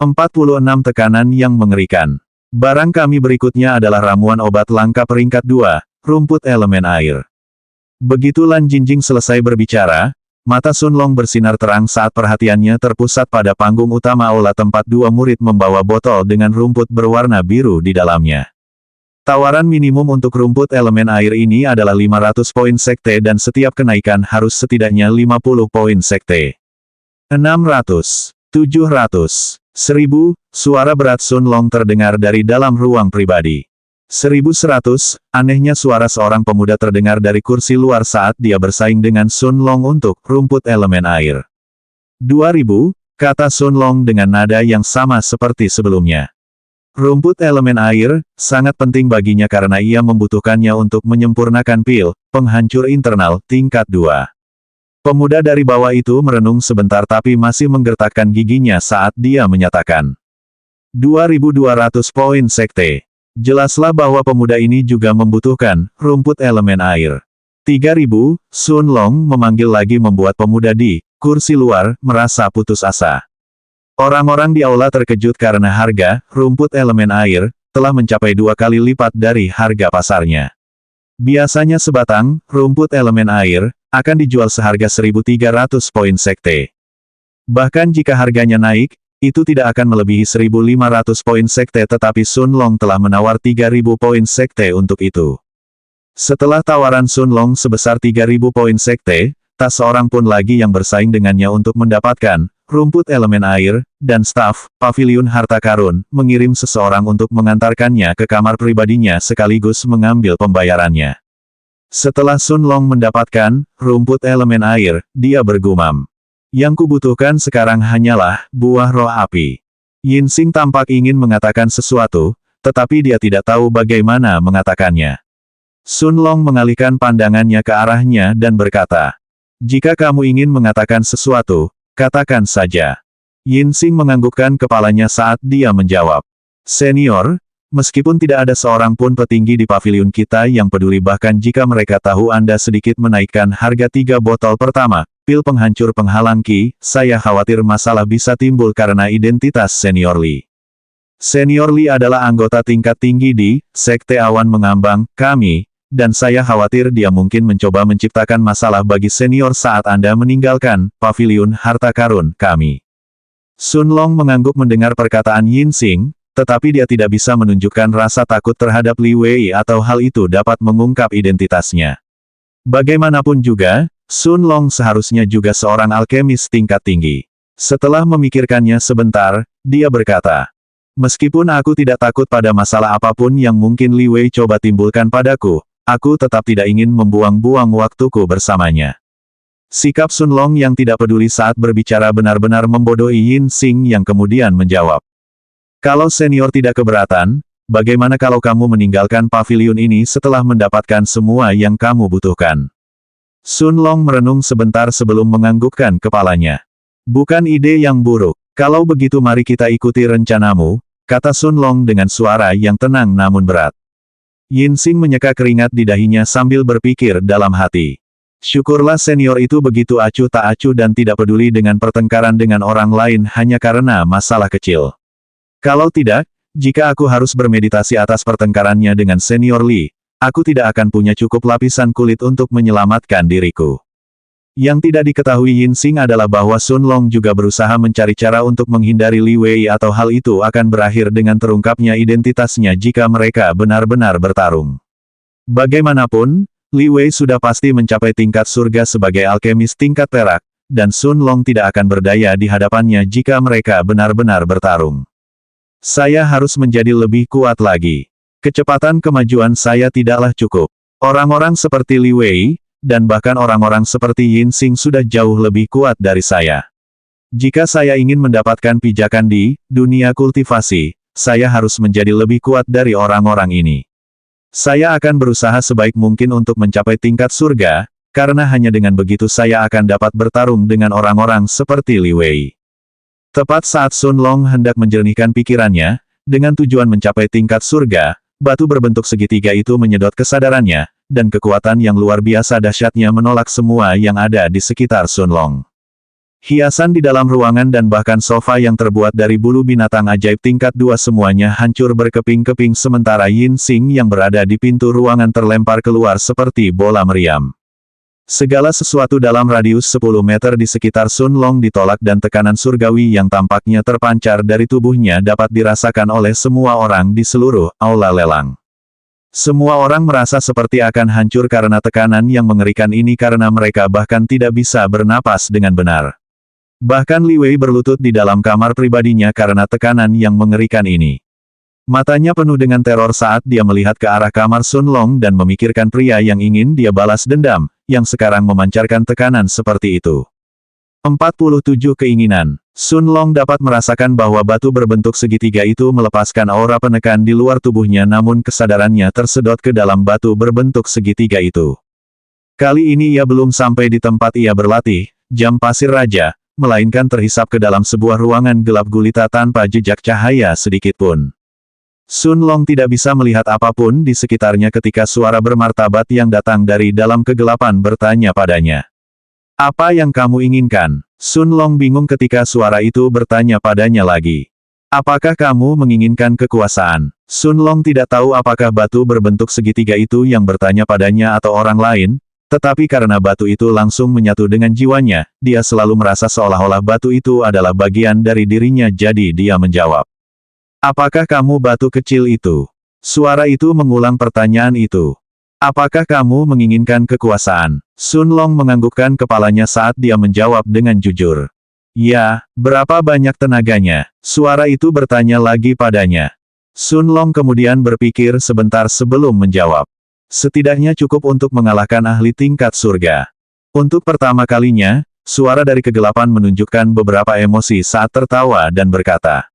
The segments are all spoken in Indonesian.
46 tekanan yang mengerikan. Barang kami berikutnya adalah ramuan obat langka peringkat 2, rumput elemen air. Begitu Lan Jingjing selesai berbicara, mata Sun Long bersinar terang saat perhatiannya terpusat pada panggung utama aula tempat dua murid membawa botol dengan rumput berwarna biru di dalamnya. Tawaran minimum untuk rumput elemen air ini adalah 500 poin sekte dan setiap kenaikan harus setidaknya 50 poin sekte. 600, 700, 1000, suara berat Sun Long terdengar dari dalam ruang pribadi. 1100, anehnya suara seorang pemuda terdengar dari kursi luar saat dia bersaing dengan Sun Long untuk rumput elemen air. 2000, kata Sun Long dengan nada yang sama seperti sebelumnya. Rumput elemen air, sangat penting baginya karena ia membutuhkannya untuk menyempurnakan pil, penghancur internal, tingkat 2. Pemuda dari bawah itu merenung sebentar tapi masih menggertakkan giginya saat dia menyatakan. 2200 poin sekte. Jelaslah bahwa pemuda ini juga membutuhkan rumput elemen air. 3000, Sun Long memanggil lagi membuat pemuda di kursi luar merasa putus asa. Orang-orang di aula terkejut karena harga rumput elemen air telah mencapai 2 kali lipat dari harga pasarnya. Biasanya sebatang rumput elemen air akan dijual seharga 1.300 poin sekte. Bahkan jika harganya naik, itu tidak akan melebihi 1.500 poin sekte tetapi Sun Long telah menawar 3.000 poin sekte untuk itu. Setelah tawaran Sun Long sebesar 3.000 poin sekte, tak seorang pun lagi yang bersaing dengannya untuk mendapatkan rumput elemen air, dan staf paviliun harta karun mengirim seseorang untuk mengantarkannya ke kamar pribadinya sekaligus mengambil pembayarannya. Setelah Sun Long mendapatkan rumput elemen air, dia bergumam. Yang kubutuhkan sekarang hanyalah buah roh api. Yin Xing tampak ingin mengatakan sesuatu, tetapi dia tidak tahu bagaimana mengatakannya. Sun Long mengalihkan pandangannya ke arahnya dan berkata, "Jika kamu ingin mengatakan sesuatu, katakan saja." Yin Xing menganggukkan kepalanya saat dia menjawab. "Senior, meskipun tidak ada seorang pun petinggi di paviliun kita yang peduli bahkan jika mereka tahu Anda sedikit menaikkan harga 3 botol pertama, pil penghancur penghalang ki, saya khawatir masalah bisa timbul karena identitas Senior Li. Senior Li adalah anggota tingkat tinggi di Sekte Awan Mengambang, kami, dan saya khawatir dia mungkin mencoba menciptakan masalah bagi senior saat Anda meninggalkan paviliun harta karun kami." Sun Long mengangguk mendengar perkataan Yin Xing, tetapi dia tidak bisa menunjukkan rasa takut terhadap Li Wei atau hal itu dapat mengungkap identitasnya. Bagaimanapun juga, Sun Long seharusnya juga seorang alkemis tingkat tinggi. Setelah memikirkannya sebentar, dia berkata, "Meskipun aku tidak takut pada masalah apapun yang mungkin Li Wei coba timbulkan padaku, aku tetap tidak ingin membuang-buang waktuku bersamanya." Sikap Sun Long yang tidak peduli saat berbicara benar-benar membodohi Yin Xing yang kemudian menjawab. "Kalau senior tidak keberatan, bagaimana kalau kamu meninggalkan paviliun ini setelah mendapatkan semua yang kamu butuhkan?" Sun Long merenung sebentar sebelum menganggukkan kepalanya. "Bukan ide yang buruk. Kalau begitu mari kita ikuti rencanamu," kata Sun Long dengan suara yang tenang namun berat. Yin Xing menyeka keringat di dahinya sambil berpikir dalam hati. Syukurlah senior itu begitu acuh tak acuh dan tidak peduli dengan pertengkaran dengan orang lain hanya karena masalah kecil. Kalau tidak, jika aku harus bermeditasi atas pertengkarannya dengan senior Li, aku tidak akan punya cukup lapisan kulit untuk menyelamatkan diriku. Yang tidak diketahui Yin Xing adalah bahwa Sun Long juga berusaha mencari cara untuk menghindari Li Wei atau hal itu akan berakhir dengan terungkapnya identitasnya jika mereka benar-benar bertarung. Bagaimanapun, Li Wei sudah pasti mencapai tingkat surga sebagai alkemis tingkat perak, dan Sun Long tidak akan berdaya di hadapannya jika mereka benar-benar bertarung. Saya harus menjadi lebih kuat lagi. Kecepatan kemajuan saya tidaklah cukup. Orang-orang seperti Li Wei, dan bahkan orang-orang seperti Yin Xing sudah jauh lebih kuat dari saya. Jika saya ingin mendapatkan pijakan di dunia kultivasi, saya harus menjadi lebih kuat dari orang-orang ini. Saya akan berusaha sebaik mungkin untuk mencapai tingkat surga, karena hanya dengan begitu saya akan dapat bertarung dengan orang-orang seperti Li Wei. Tepat saat Sun Long hendak menjernihkan pikirannya, dengan tujuan mencapai tingkat surga, batu berbentuk segitiga itu menyedot kesadarannya, dan kekuatan yang luar biasa dahsyatnya menolak semua yang ada di sekitar Sun Long. Hiasan di dalam ruangan dan bahkan sofa yang terbuat dari bulu binatang ajaib tingkat 2 semuanya hancur berkeping-keping sementara Yin Xing yang berada di pintu ruangan terlempar keluar seperti bola meriam. Segala sesuatu dalam radius 10 meter di sekitar Sun Long ditolak dan tekanan surgawi yang tampaknya terpancar dari tubuhnya dapat dirasakan oleh semua orang di seluruh aula lelang. Semua orang merasa seperti akan hancur karena tekanan yang mengerikan ini karena mereka bahkan tidak bisa bernapas dengan benar. Bahkan Li Wei berlutut di dalam kamar pribadinya karena tekanan yang mengerikan ini. Matanya penuh dengan teror saat dia melihat ke arah kamar Sun Long dan memikirkan pria yang ingin dia balas dendam, yang sekarang memancarkan tekanan seperti itu. 47 keinginan. Sun Long dapat merasakan bahwa batu berbentuk segitiga itu melepaskan aura penekan di luar tubuhnya namun kesadarannya tersedot ke dalam batu berbentuk segitiga itu. Kali ini ia belum sampai di tempat ia berlatih, Jam Pasir Raja, melainkan terhisap ke dalam sebuah ruangan gelap gulita tanpa jejak cahaya sedikitpun. Sun Long tidak bisa melihat apapun di sekitarnya ketika suara bermartabat yang datang dari dalam kegelapan bertanya padanya. Apa yang kamu inginkan? Sun Long bingung ketika suara itu bertanya padanya lagi. Apakah kamu menginginkan kekuasaan? Sun Long tidak tahu apakah batu berbentuk segitiga itu yang bertanya padanya atau orang lain, tetapi karena batu itu langsung menyatu dengan jiwanya, dia selalu merasa seolah-olah batu itu adalah bagian dari dirinya jadi dia menjawab. Apakah kamu batu kecil itu? Suara itu mengulang pertanyaan itu. Apakah kamu menginginkan kekuasaan? Sun Long menganggukkan kepalanya saat dia menjawab dengan jujur. Ya, berapa banyak tenaganya? Suara itu bertanya lagi padanya. Sun Long kemudian berpikir sebentar sebelum menjawab. Setidaknya cukup untuk mengalahkan ahli tingkat surga. Untuk pertama kalinya, suara dari kegelapan menunjukkan beberapa emosi saat tertawa dan berkata,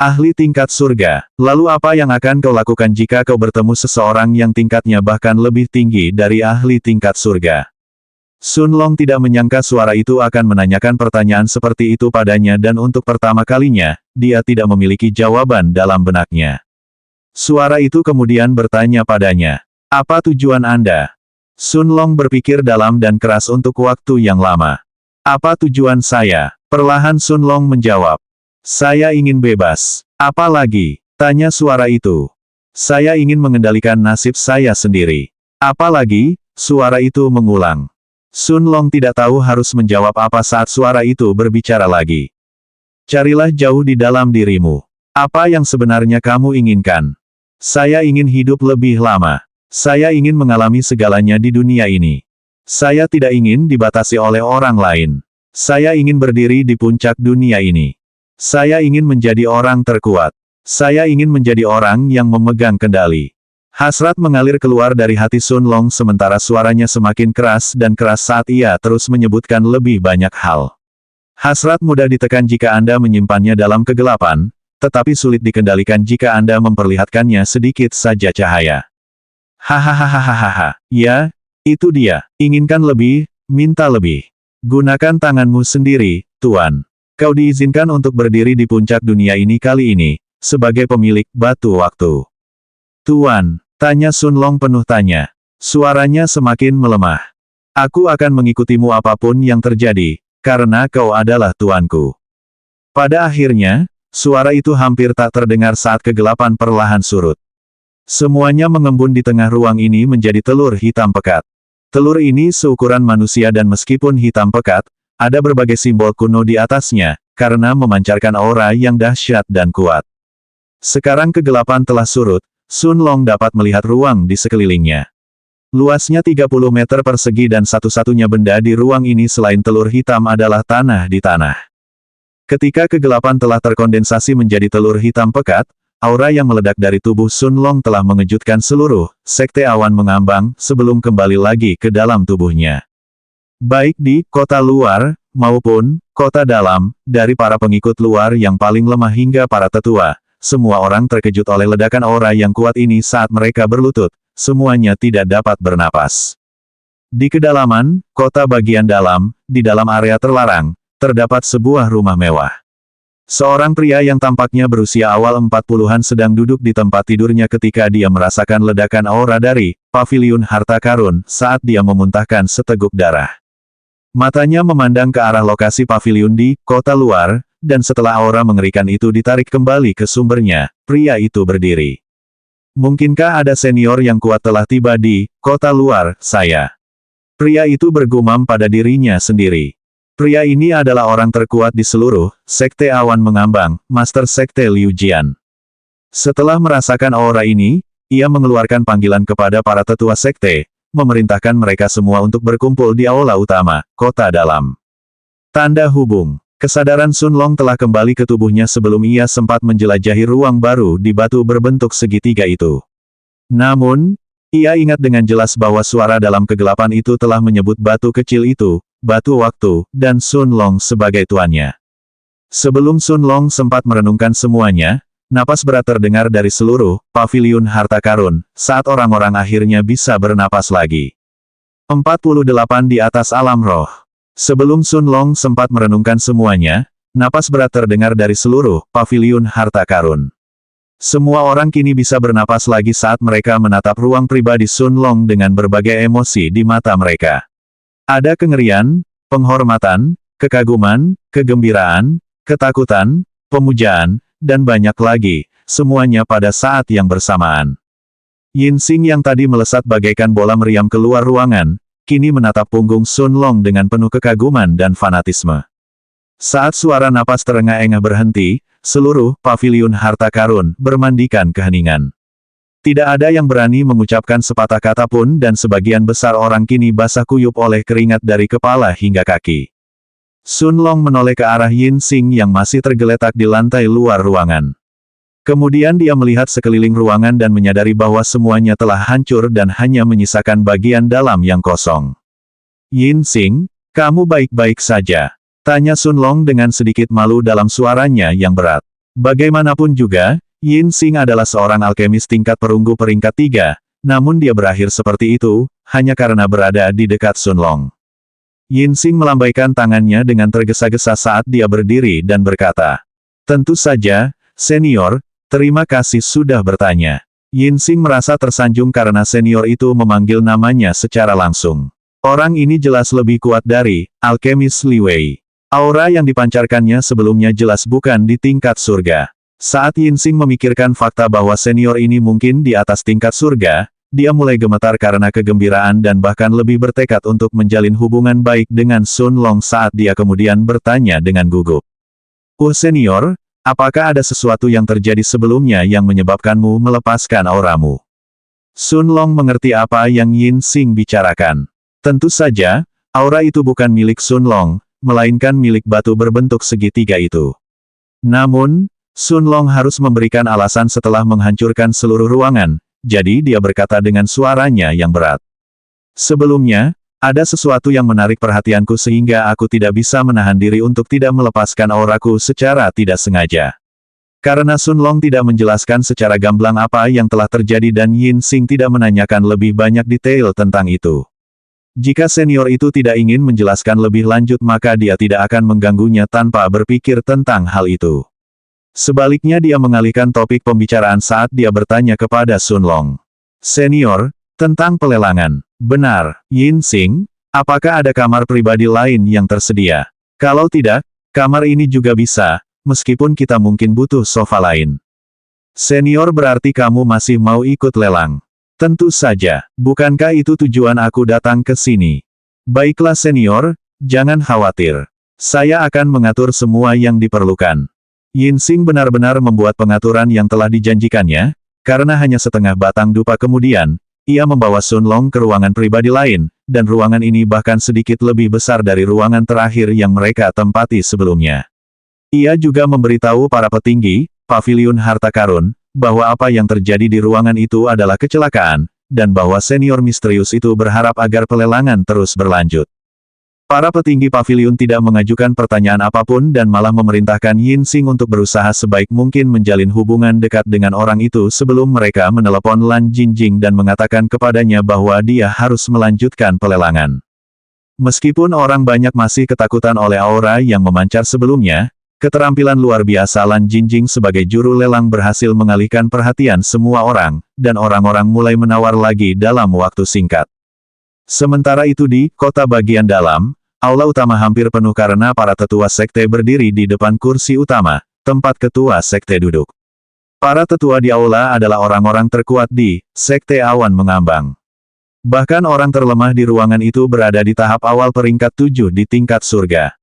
ahli tingkat surga, lalu apa yang akan kau lakukan jika kau bertemu seseorang yang tingkatnya bahkan lebih tinggi dari ahli tingkat surga? Sun Long tidak menyangka suara itu akan menanyakan pertanyaan seperti itu padanya dan untuk pertama kalinya, dia tidak memiliki jawaban dalam benaknya. Suara itu kemudian bertanya padanya. Apa tujuan Anda? Sun Long berpikir dalam dan keras untuk waktu yang lama. Apa tujuan saya? Perlahan Sun Long menjawab. Saya ingin bebas. Apa lagi? Tanya suara itu. Saya ingin mengendalikan nasib saya sendiri. Apa lagi? Suara itu mengulang. Sun Long tidak tahu harus menjawab apa saat suara itu berbicara lagi. Carilah jauh di dalam dirimu. Apa yang sebenarnya kamu inginkan? Saya ingin hidup lebih lama. Saya ingin mengalami segalanya di dunia ini. Saya tidak ingin dibatasi oleh orang lain. Saya ingin berdiri di puncak dunia ini. Saya ingin menjadi orang terkuat. Saya ingin menjadi orang yang memegang kendali. Hasrat mengalir keluar dari hati Sun Long sementara suaranya semakin keras dan keras saat ia terus menyebutkan lebih banyak hal. Hasrat mudah ditekan jika Anda menyimpannya dalam kegelapan, tetapi sulit dikendalikan jika Anda memperlihatkannya sedikit saja cahaya. Hahaha, ya, itu dia. Inginkan lebih, minta lebih. Gunakan tanganmu sendiri, Tuan. Kau diizinkan untuk berdiri di puncak dunia ini kali ini, sebagai pemilik batu waktu. Tuan, tanya Sun Long penuh tanya. Suaranya semakin melemah. Aku akan mengikutimu apapun yang terjadi, karena kau adalah tuanku. Pada akhirnya, suara itu hampir tak terdengar saat kegelapan perlahan surut. Semuanya mengembun di tengah ruang ini menjadi telur hitam pekat. Telur ini seukuran manusia dan meskipun hitam pekat, ada berbagai simbol kuno di atasnya, karena memancarkan aura yang dahsyat dan kuat. Sekarang kegelapan telah surut, Sun Long dapat melihat ruang di sekelilingnya. Luasnya 30 meter persegi dan satu-satunya benda di ruang ini selain telur hitam adalah tanah di tanah. Ketika kegelapan telah terkondensasi menjadi telur hitam pekat, aura yang meledak dari tubuh Sun Long telah mengejutkan seluruh sekte awan mengambang sebelum kembali lagi ke dalam tubuhnya. Baik di kota luar, maupun kota dalam, dari para pengikut luar yang paling lemah hingga para tetua, semua orang terkejut oleh ledakan aura yang kuat ini saat mereka berlutut, semuanya tidak dapat bernapas. Di kedalaman, kota bagian dalam, di dalam area terlarang, terdapat sebuah rumah mewah. Seorang pria yang tampaknya berusia awal 40-an sedang duduk di tempat tidurnya ketika dia merasakan ledakan aura dari paviliun harta karun saat dia memuntahkan seteguk darah. Matanya memandang ke arah lokasi paviliun di kota luar, dan setelah aura mengerikan itu ditarik kembali ke sumbernya, pria itu berdiri. Mungkinkah ada senior yang kuat telah tiba di kota luar, saya? Pria itu bergumam pada dirinya sendiri. Pria ini adalah orang terkuat di seluruh sekte awan mengambang, Master Sekte Liu Jian. Setelah merasakan aura ini, ia mengeluarkan panggilan kepada para tetua sekte, memerintahkan mereka semua untuk berkumpul di aula utama, kota dalam. Tanda hubung. Kesadaran Sun Long telah kembali ke tubuhnya sebelum ia sempat menjelajahi ruang baru di batu berbentuk segitiga itu. Namun, ia ingat dengan jelas bahwa suara dalam kegelapan itu telah menyebut batu kecil itu, batu waktu, dan Sun Long sebagai tuannya. Sebelum Sun Long sempat merenungkan semuanya, napas berat terdengar dari seluruh paviliun harta karun, saat orang-orang akhirnya bisa bernapas lagi. 48 di atas alam roh. Sebelum Sun Long sempat merenungkan semuanya, napas berat terdengar dari seluruh paviliun harta karun. Semua orang kini bisa bernapas lagi saat mereka menatap ruang pribadi Sun Long dengan berbagai emosi di mata mereka. Ada kengerian, penghormatan, kekaguman, kegembiraan, ketakutan, pemujaan, dan banyak lagi, semuanya pada saat yang bersamaan. Yin Xing yang tadi melesat bagaikan bola meriam keluar ruangan, kini menatap punggung Sun Long dengan penuh kekaguman dan fanatisme. Saat suara napas terengah-engah berhenti, seluruh paviliun harta karun bermandikan keheningan. Tidak ada yang berani mengucapkan sepatah kata pun dan sebagian besar orang kini basah kuyup oleh keringat dari kepala hingga kaki. Sun Long menoleh ke arah Yin Xing yang masih tergeletak di lantai luar ruangan. Kemudian dia melihat sekeliling ruangan dan menyadari bahwa semuanya telah hancur dan hanya menyisakan bagian dalam yang kosong. Yin Xing, kamu baik-baik saja? Tanya Sun Long dengan sedikit malu dalam suaranya yang berat. Bagaimanapun juga, Yin Xing adalah seorang alkemis tingkat perunggu peringkat 3, namun dia berakhir seperti itu, hanya karena berada di dekat Sun Long. Yin Xing melambaikan tangannya dengan tergesa-gesa saat dia berdiri dan berkata, "Tentu saja, senior, terima kasih sudah bertanya." Yin Xing merasa tersanjung karena senior itu memanggil namanya secara langsung. Orang ini jelas lebih kuat dari alkemis Li Wei. Aura yang dipancarkannya sebelumnya jelas bukan di tingkat surga. Saat Yin Xing memikirkan fakta bahwa senior ini mungkin di atas tingkat surga, dia mulai gemetar karena kegembiraan dan bahkan lebih bertekad untuk menjalin hubungan baik dengan Sun Long saat dia kemudian bertanya dengan gugup. Senior, apakah ada sesuatu yang terjadi sebelumnya yang menyebabkanmu melepaskan auramu?" Sun Long mengerti apa yang Yin Xing bicarakan. Tentu saja, aura itu bukan milik Sun Long, melainkan milik batu berbentuk segitiga itu. Namun, Sun Long harus memberikan alasan setelah menghancurkan seluruh ruangan, jadi dia berkata dengan suaranya yang berat. "Sebelumnya, ada sesuatu yang menarik perhatianku sehingga aku tidak bisa menahan diri untuk tidak melepaskan auraku secara tidak sengaja." Karena Sun Long tidak menjelaskan secara gamblang apa yang telah terjadi dan Yin Xing tidak menanyakan lebih banyak detail tentang itu. Jika senior itu tidak ingin menjelaskan lebih lanjut maka dia tidak akan mengganggunya tanpa berpikir tentang hal itu. Sebaliknya dia mengalihkan topik pembicaraan saat dia bertanya kepada Sun Long. "Senior, tentang pelelangan. Benar, Yin Xing, apakah ada kamar pribadi lain yang tersedia? Kalau tidak, kamar ini juga bisa, meskipun kita mungkin butuh sofa lain." "Senior berarti kamu masih mau ikut lelang?" "Tentu saja, bukankah itu tujuan aku datang ke sini?" "Baiklah senior, jangan khawatir. Saya akan mengatur semua yang diperlukan." Yin Xing benar-benar membuat pengaturan yang telah dijanjikannya, karena hanya setengah batang dupa kemudian, ia membawa Sun Long ke ruangan pribadi lain, dan ruangan ini bahkan sedikit lebih besar dari ruangan terakhir yang mereka tempati sebelumnya. Ia juga memberitahu para petinggi, paviliun harta karun, bahwa apa yang terjadi di ruangan itu adalah kecelakaan, dan bahwa senior misterius itu berharap agar pelelangan terus berlanjut. Para petinggi paviliun tidak mengajukan pertanyaan apapun dan malah memerintahkan Yin Xing untuk berusaha sebaik mungkin menjalin hubungan dekat dengan orang itu sebelum mereka menelepon Lan Jingjing dan mengatakan kepadanya bahwa dia harus melanjutkan pelelangan. Meskipun orang banyak masih ketakutan oleh aura yang memancar sebelumnya, keterampilan luar biasa Lan Jingjing sebagai juru lelang berhasil mengalihkan perhatian semua orang, dan orang-orang mulai menawar lagi dalam waktu singkat. Sementara itu di kota bagian dalam, Aula utama hampir penuh karena para tetua sekte berdiri di depan kursi utama, tempat ketua sekte duduk. Para tetua di aula adalah orang-orang terkuat di Sekte Awan Mengambang. Bahkan orang terlemah di ruangan itu berada di tahap awal peringkat 7 di tingkat surga.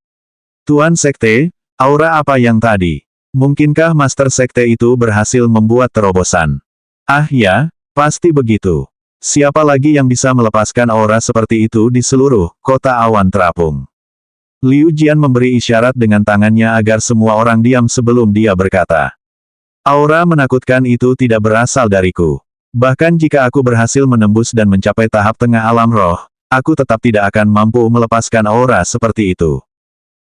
Tuan Sekte, aura apa yang tadi? Mungkinkah Master Sekte itu berhasil membuat terobosan? Ah ya, pasti begitu. Siapa lagi yang bisa melepaskan aura seperti itu di seluruh kota awan terapung? Liu Jian memberi isyarat dengan tangannya agar semua orang diam sebelum dia berkata. Aura menakutkan itu tidak berasal dariku. Bahkan jika aku berhasil menembus dan mencapai tahap tengah alam roh, aku tetap tidak akan mampu melepaskan aura seperti itu.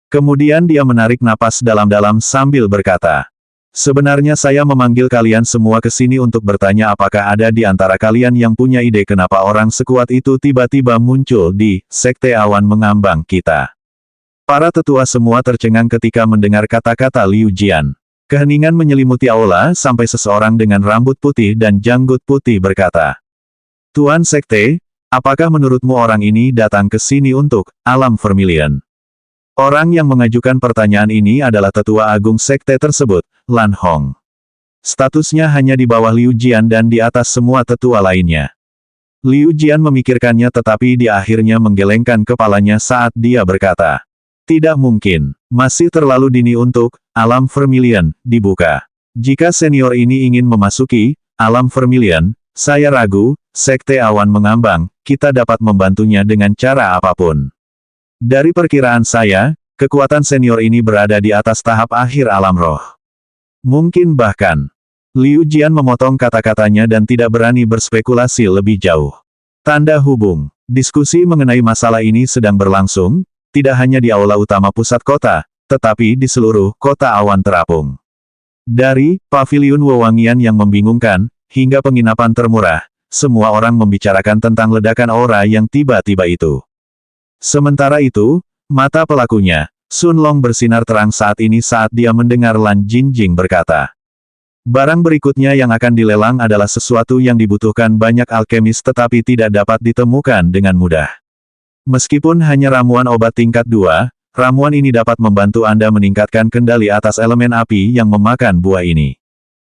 Kemudian dia menarik napas dalam-dalam sambil berkata. Sebenarnya saya memanggil kalian semua ke sini untuk bertanya apakah ada di antara kalian yang punya ide kenapa orang sekuat itu tiba-tiba muncul di Sekte Awan Mengambang kita. Para tetua semua tercengang ketika mendengar kata-kata Liu Jian. Keheningan menyelimuti aula sampai seseorang dengan rambut putih dan janggut putih berkata. Tuan Sekte, apakah menurutmu orang ini datang ke sini untuk alam Vermilion? Orang yang mengajukan pertanyaan ini adalah tetua agung sekte tersebut, Lan Hong. Statusnya hanya di bawah Liu Jian dan di atas semua tetua lainnya. Liu Jian memikirkannya tetapi dia akhirnya menggelengkan kepalanya saat dia berkata. Tidak mungkin, masih terlalu dini untuk alam Vermilion dibuka. Jika senior ini ingin memasuki alam Vermilion, saya ragu, Sekte Awan Mengambang, kita dapat membantunya dengan cara apapun. Dari perkiraan saya, kekuatan senior ini berada di atas tahap akhir alam roh. Mungkin bahkan. Liu Jian memotong kata-katanya dan tidak berani berspekulasi lebih jauh. Tanda hubung. Diskusi mengenai masalah ini sedang berlangsung, tidak hanya di aula utama pusat kota, tetapi di seluruh kota awan terapung. Dari paviliun wewangian yang membingungkan, hingga penginapan termurah, semua orang membicarakan tentang ledakan aura yang tiba-tiba itu. Sementara itu, mata pelakunya, Sun Long bersinar terang saat ini saat dia mendengar Lan Jinjing berkata. Barang berikutnya yang akan dilelang adalah sesuatu yang dibutuhkan banyak alkemis tetapi tidak dapat ditemukan dengan mudah. Meskipun hanya ramuan obat tingkat 2, ramuan ini dapat membantu Anda meningkatkan kendali atas elemen api yang memakan buah ini.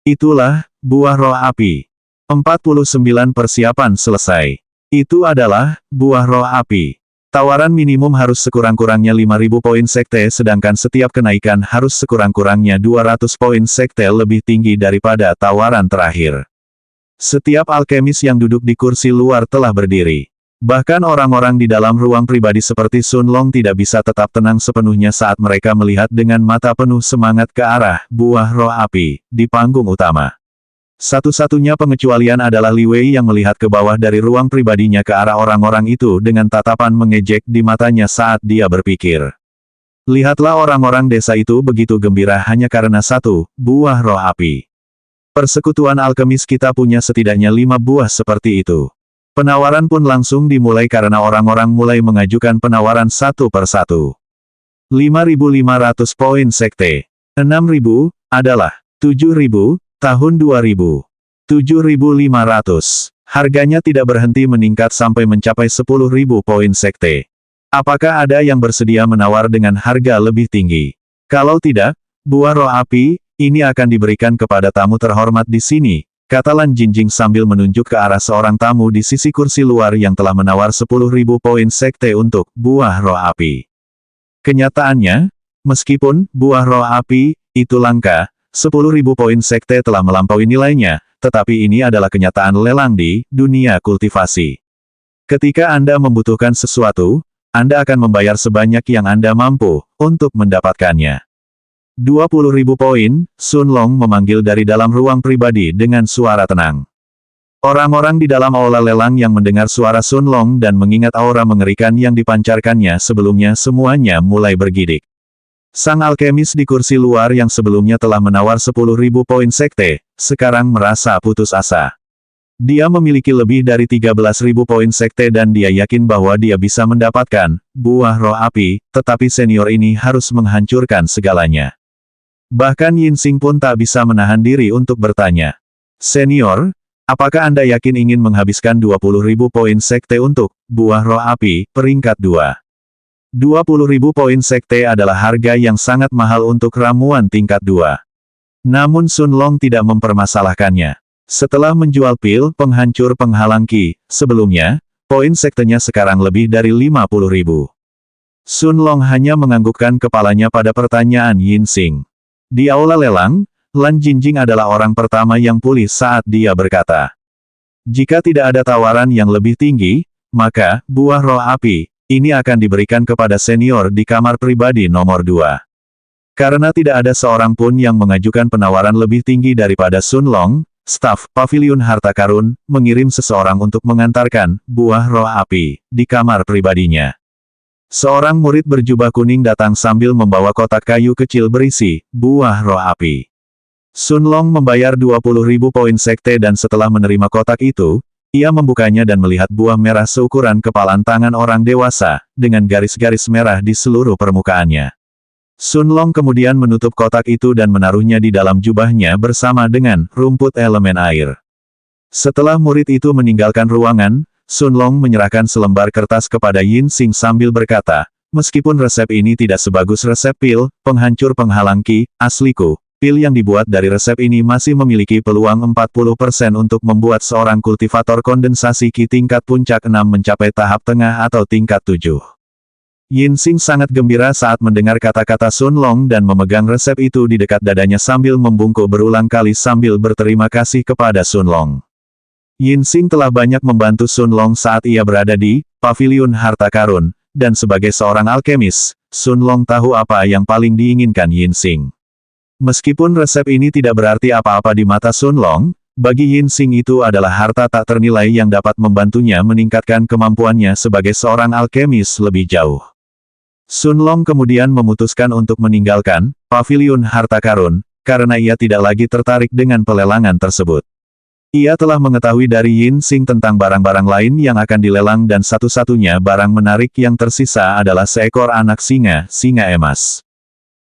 Itulah, buah roh api. 49 persiapan selesai. Itu adalah, buah roh api. Tawaran minimum harus sekurang-kurangnya 5.000 poin sekte sedangkan setiap kenaikan harus sekurang-kurangnya 200 poin sekte lebih tinggi daripada tawaran terakhir. Setiap alkemis yang duduk di kursi luar telah berdiri. Bahkan orang-orang di dalam ruang pribadi seperti Sun Long tidak bisa tetap tenang sepenuhnya saat mereka melihat dengan mata penuh semangat ke arah buah roh api di panggung utama. Satu-satunya pengecualian adalah Li Wei yang melihat ke bawah dari ruang pribadinya ke arah orang-orang itu dengan tatapan mengejek di matanya saat dia berpikir. Lihatlah orang-orang desa itu begitu gembira hanya karena satu, buah roh api. Persekutuan alkemis kita punya setidaknya 5 buah seperti itu. Penawaran pun langsung dimulai karena orang-orang mulai mengajukan penawaran satu per satu. 5.500 poin sekte. 6.000, adalah 7.000. Tahun 2000. 7.500. Harganya tidak berhenti meningkat sampai mencapai 10.000 poin sekte. Apakah ada yang bersedia menawar dengan harga lebih tinggi? Kalau tidak, buah roh api, ini akan diberikan kepada tamu terhormat di sini, kata Lan Jinjing sambil menunjuk ke arah seorang tamu di sisi kursi luar yang telah menawar 10.000 poin sekte untuk buah roh api. Kenyataannya, meskipun buah roh api itu langka, 10.000 poin sekte telah melampaui nilainya, tetapi ini adalah kenyataan lelang di dunia kultivasi. Ketika Anda membutuhkan sesuatu, Anda akan membayar sebanyak yang Anda mampu untuk mendapatkannya. 20.000 poin, Sun Long memanggil dari dalam ruang pribadi dengan suara tenang. Orang-orang di dalam aula lelang yang mendengar suara Sun Long dan mengingat aura mengerikan yang dipancarkannya sebelumnya semuanya mulai bergidik. Sang alkemis di kursi luar yang sebelumnya telah menawar 10.000 poin sekte, sekarang merasa putus asa. Dia memiliki lebih dari 13.000 poin sekte dan dia yakin bahwa dia bisa mendapatkan buah roh api, tetapi senior ini harus menghancurkan segalanya. Bahkan Yin Xing pun tak bisa menahan diri untuk bertanya. Senior, apakah Anda yakin ingin menghabiskan 20.000 poin sekte untuk buah roh api, peringkat 2? 20.000 poin sekte adalah harga yang sangat mahal untuk ramuan tingkat 2. Namun Sun Long tidak mempermasalahkannya. Setelah menjual pil penghancur penghalang Qi, sebelumnya, poin sektenya sekarang lebih dari 50.000. Sun Long hanya menganggukkan kepalanya pada pertanyaan Yin Xing. Di aula lelang, Lan Jingjing adalah orang pertama yang pulih saat dia berkata, "Jika tidak ada tawaran yang lebih tinggi, maka, buah roh api, ini akan diberikan kepada senior di kamar pribadi nomor 2. Karena tidak ada seorang pun yang mengajukan penawaran lebih tinggi daripada Sun Long, staf Paviliun Harta Karun mengirim seseorang untuk mengantarkan buah roh api di kamar pribadinya." Seorang murid berjubah kuning datang sambil membawa kotak kayu kecil berisi buah roh api. Sun Long membayar 20.000 poin sekte dan setelah menerima kotak itu, ia membukanya dan melihat buah merah seukuran kepalan tangan orang dewasa, dengan garis-garis merah di seluruh permukaannya. Sun Long kemudian menutup kotak itu dan menaruhnya di dalam jubahnya bersama dengan rumput elemen air. Setelah murid itu meninggalkan ruangan, Sun Long menyerahkan selembar kertas kepada Yin Xing sambil berkata, "Meskipun resep ini tidak sebagus resep pil penghancur penghalang Qi asliku, pil yang dibuat dari resep ini masih memiliki peluang 40% untuk membuat seorang kultivator kondensasi Qi tingkat puncak 6 mencapai tahap tengah atau tingkat 7. Yin Xing sangat gembira saat mendengar kata-kata Sun Long dan memegang resep itu di dekat dadanya sambil membungkuk berulang kali sambil berterima kasih kepada Sun Long. Yin Xing telah banyak membantu Sun Long saat ia berada di Paviliun Harta Karun, dan sebagai seorang alkemis, Sun Long tahu apa yang paling diinginkan Yin Xing. Meskipun resep ini tidak berarti apa-apa di mata Sun Long, bagi Yin Xing itu adalah harta tak ternilai yang dapat membantunya meningkatkan kemampuannya sebagai seorang alkemis lebih jauh. Sun Long kemudian memutuskan untuk meninggalkan Paviliun Harta Karun, karena ia tidak lagi tertarik dengan pelelangan tersebut. Ia telah mengetahui dari Yin Xing tentang barang-barang lain yang akan dilelang dan satu-satunya barang menarik yang tersisa adalah seekor anak singa emas.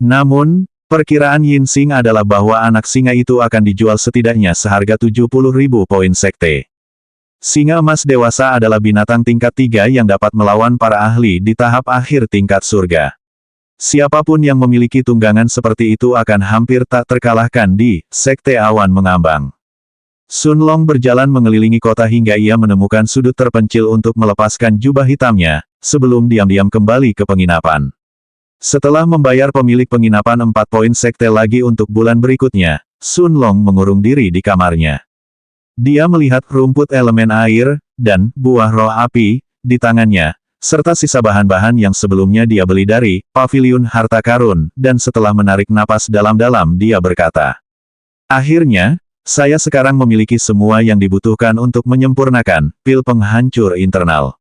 Namun, perkiraan Yin Xing adalah bahwa anak singa itu akan dijual setidaknya seharga 70.000 poin sekte. Singa emas dewasa adalah binatang tingkat 3 yang dapat melawan para ahli di tahap akhir tingkat surga. Siapapun yang memiliki tunggangan seperti itu akan hampir tak terkalahkan di Sekte Awan Mengambang. Sun Long berjalan mengelilingi kota hingga ia menemukan sudut terpencil untuk melepaskan jubah hitamnya, sebelum diam-diam kembali ke penginapan. Setelah membayar pemilik penginapan 4 poin sekte lagi untuk bulan berikutnya, Sun Long mengurung diri di kamarnya. Dia melihat rumput elemen air, dan buah roh api, di tangannya, serta sisa bahan-bahan yang sebelumnya dia beli dari Paviliun Harta Karun, dan setelah menarik napas dalam-dalam dia berkata, "Akhirnya, saya sekarang memiliki semua yang dibutuhkan untuk menyempurnakan pil penghancur internal.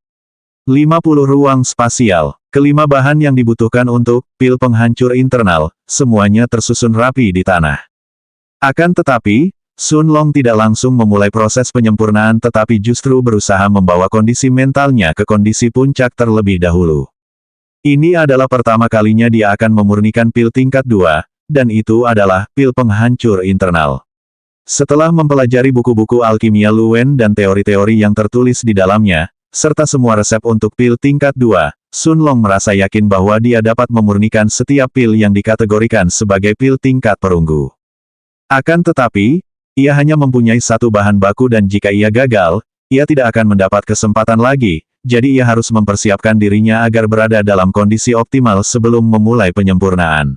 50 ruang spasial, kelima bahan yang dibutuhkan untuk pil penghancur internal, semuanya tersusun rapi di tanah." Akan tetapi, Sun Long tidak langsung memulai proses penyempurnaan tetapi justru berusaha membawa kondisi mentalnya ke kondisi puncak terlebih dahulu. Ini adalah pertama kalinya dia akan memurnikan pil tingkat 2, dan itu adalah pil penghancur internal. Setelah mempelajari buku-buku alkimia Luwen dan teori-teori yang tertulis di dalamnya, serta semua resep untuk pil tingkat 2, Sun Long merasa yakin bahwa dia dapat memurnikan setiap pil yang dikategorikan sebagai pil tingkat perunggu. Akan tetapi, ia hanya mempunyai satu bahan baku dan jika ia gagal, ia tidak akan mendapat kesempatan lagi, jadi ia harus mempersiapkan dirinya agar berada dalam kondisi optimal sebelum memulai penyempurnaan.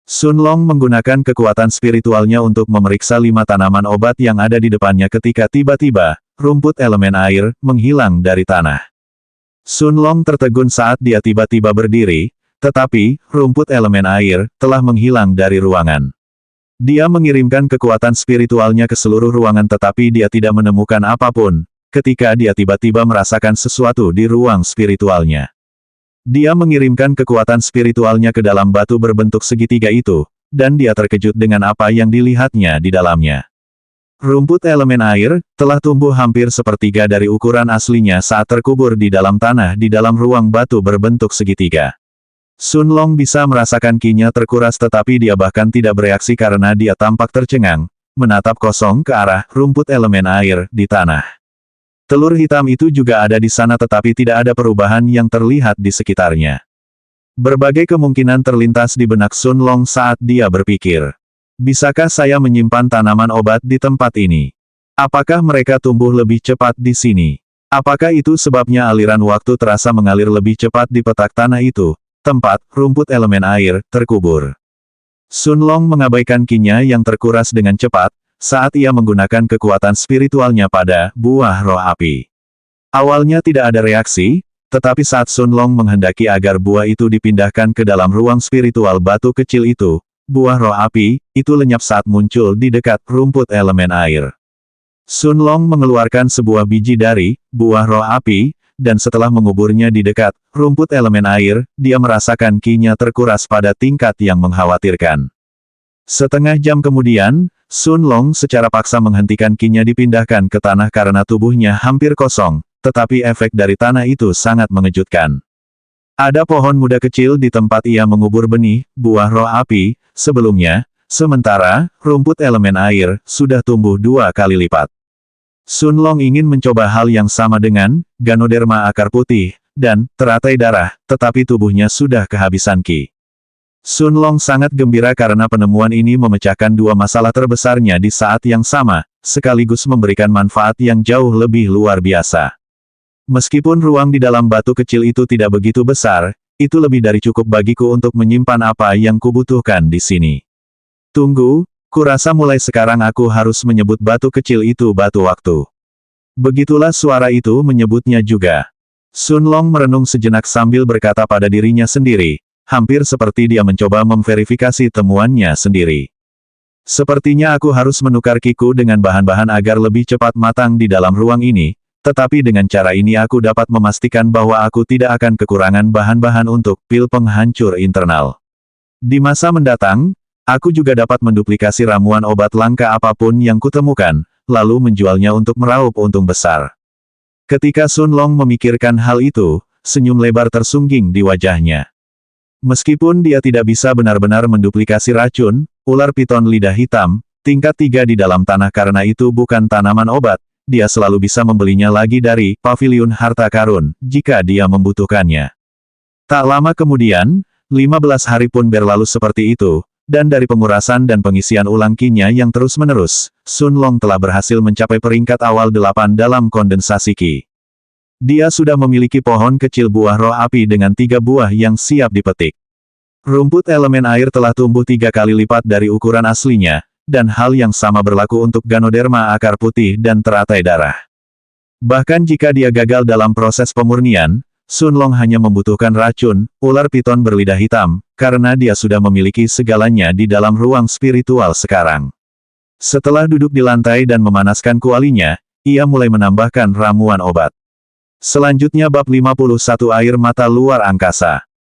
Sun Long menggunakan kekuatan spiritualnya untuk memeriksa 5 tanaman obat yang ada di depannya ketika tiba-tiba, rumput elemen air, menghilang dari tanah. Sun Long tertegun saat dia tiba-tiba berdiri, tetapi, rumput elemen air, telah menghilang dari ruangan. Dia mengirimkan kekuatan spiritualnya ke seluruh ruangan tetapi dia tidak menemukan apapun, ketika dia tiba-tiba merasakan sesuatu di ruang spiritualnya. Dia mengirimkan kekuatan spiritualnya ke dalam batu berbentuk segitiga itu, dan dia terkejut dengan apa yang dilihatnya di dalamnya. Rumput elemen air, telah tumbuh hampir sepertiga dari ukuran aslinya saat terkubur di dalam tanah di dalam ruang batu berbentuk segitiga. Sun Long bisa merasakan Qi-nya terkuras tetapi dia bahkan tidak bereaksi karena dia tampak tercengang, menatap kosong ke arah rumput elemen air di tanah. Telur hitam itu juga ada di sana tetapi tidak ada perubahan yang terlihat di sekitarnya. Berbagai kemungkinan terlintas di benak Sun Long saat dia berpikir. Bisakah saya menyimpan tanaman obat di tempat ini? Apakah mereka tumbuh lebih cepat di sini? Apakah itu sebabnya aliran waktu terasa mengalir lebih cepat di petak tanah itu, tempat rumput elemen air terkubur? Sun Long mengabaikan kinya yang terkuras dengan cepat, saat ia menggunakan kekuatan spiritualnya pada buah roh api. Awalnya tidak ada reaksi, tetapi saat Sun Long menghendaki agar buah itu dipindahkan ke dalam ruang spiritual batu kecil itu, buah roh api itu lenyap saat muncul di dekat rumput elemen air. Sun Long mengeluarkan sebuah biji dari buah roh api, dan setelah menguburnya di dekat rumput elemen air, dia merasakan kinya terkuras pada tingkat yang mengkhawatirkan. Setengah jam kemudian, Sun Long secara paksa menghentikan kinya dipindahkan ke tanah karena tubuhnya hampir kosong, tetapi efek dari tanah itu sangat mengejutkan. Ada pohon muda kecil di tempat ia mengubur benih, buah roh api, sebelumnya, sementara, rumput elemen air, sudah tumbuh 2 kali lipat. Sun Long ingin mencoba hal yang sama dengan Ganoderma akar putih, dan teratai darah, tetapi tubuhnya sudah kehabisan ki. Sun Long sangat gembira karena penemuan ini memecahkan 2 masalah terbesarnya di saat yang sama, sekaligus memberikan manfaat yang jauh lebih luar biasa. Meskipun ruang di dalam batu kecil itu tidak begitu besar, itu lebih dari cukup bagiku untuk menyimpan apa yang kubutuhkan di sini. Tunggu, kurasa mulai sekarang aku harus menyebut batu kecil itu batu waktu. Begitulah suara itu menyebutnya juga. Sun Long merenung sejenak sambil berkata pada dirinya sendiri, hampir seperti dia mencoba memverifikasi temuannya sendiri. Sepertinya aku harus menukar kiku dengan bahan-bahan agar lebih cepat matang di dalam ruang ini, tetapi dengan cara ini aku dapat memastikan bahwa aku tidak akan kekurangan bahan-bahan untuk pil penghancur internal. Di masa mendatang, aku juga dapat menduplikasi ramuan obat langka apapun yang kutemukan, lalu menjualnya untuk meraup untung besar. Ketika Sun Long memikirkan hal itu, senyum lebar tersungging di wajahnya. Meskipun dia tidak bisa benar-benar menduplikasi racun, ular piton lidah hitam, tingkat 3 di dalam tanah karena itu bukan tanaman obat, dia selalu bisa membelinya lagi dari paviliun harta karun, jika dia membutuhkannya. Tak lama kemudian, 15 hari pun berlalu seperti itu, dan dari pengurasan dan pengisian ulang kinya yang terus-menerus, Sun Long telah berhasil mencapai peringkat awal 8 dalam kondensasi ki. Dia sudah memiliki pohon kecil buah roh api dengan 3 buah yang siap dipetik. Rumput elemen air telah tumbuh 3 kali lipat dari ukuran aslinya, dan hal yang sama berlaku untuk Ganoderma akar putih dan teratai darah. Bahkan jika dia gagal dalam proses pemurnian, Sun Long hanya membutuhkan racun, ular piton berlidah hitam, karena dia sudah memiliki segalanya di dalam ruang spiritual sekarang. Setelah duduk di lantai dan memanaskan kualinya, ia mulai menambahkan ramuan obat. Selanjutnya bab 51 air mata luar angkasa.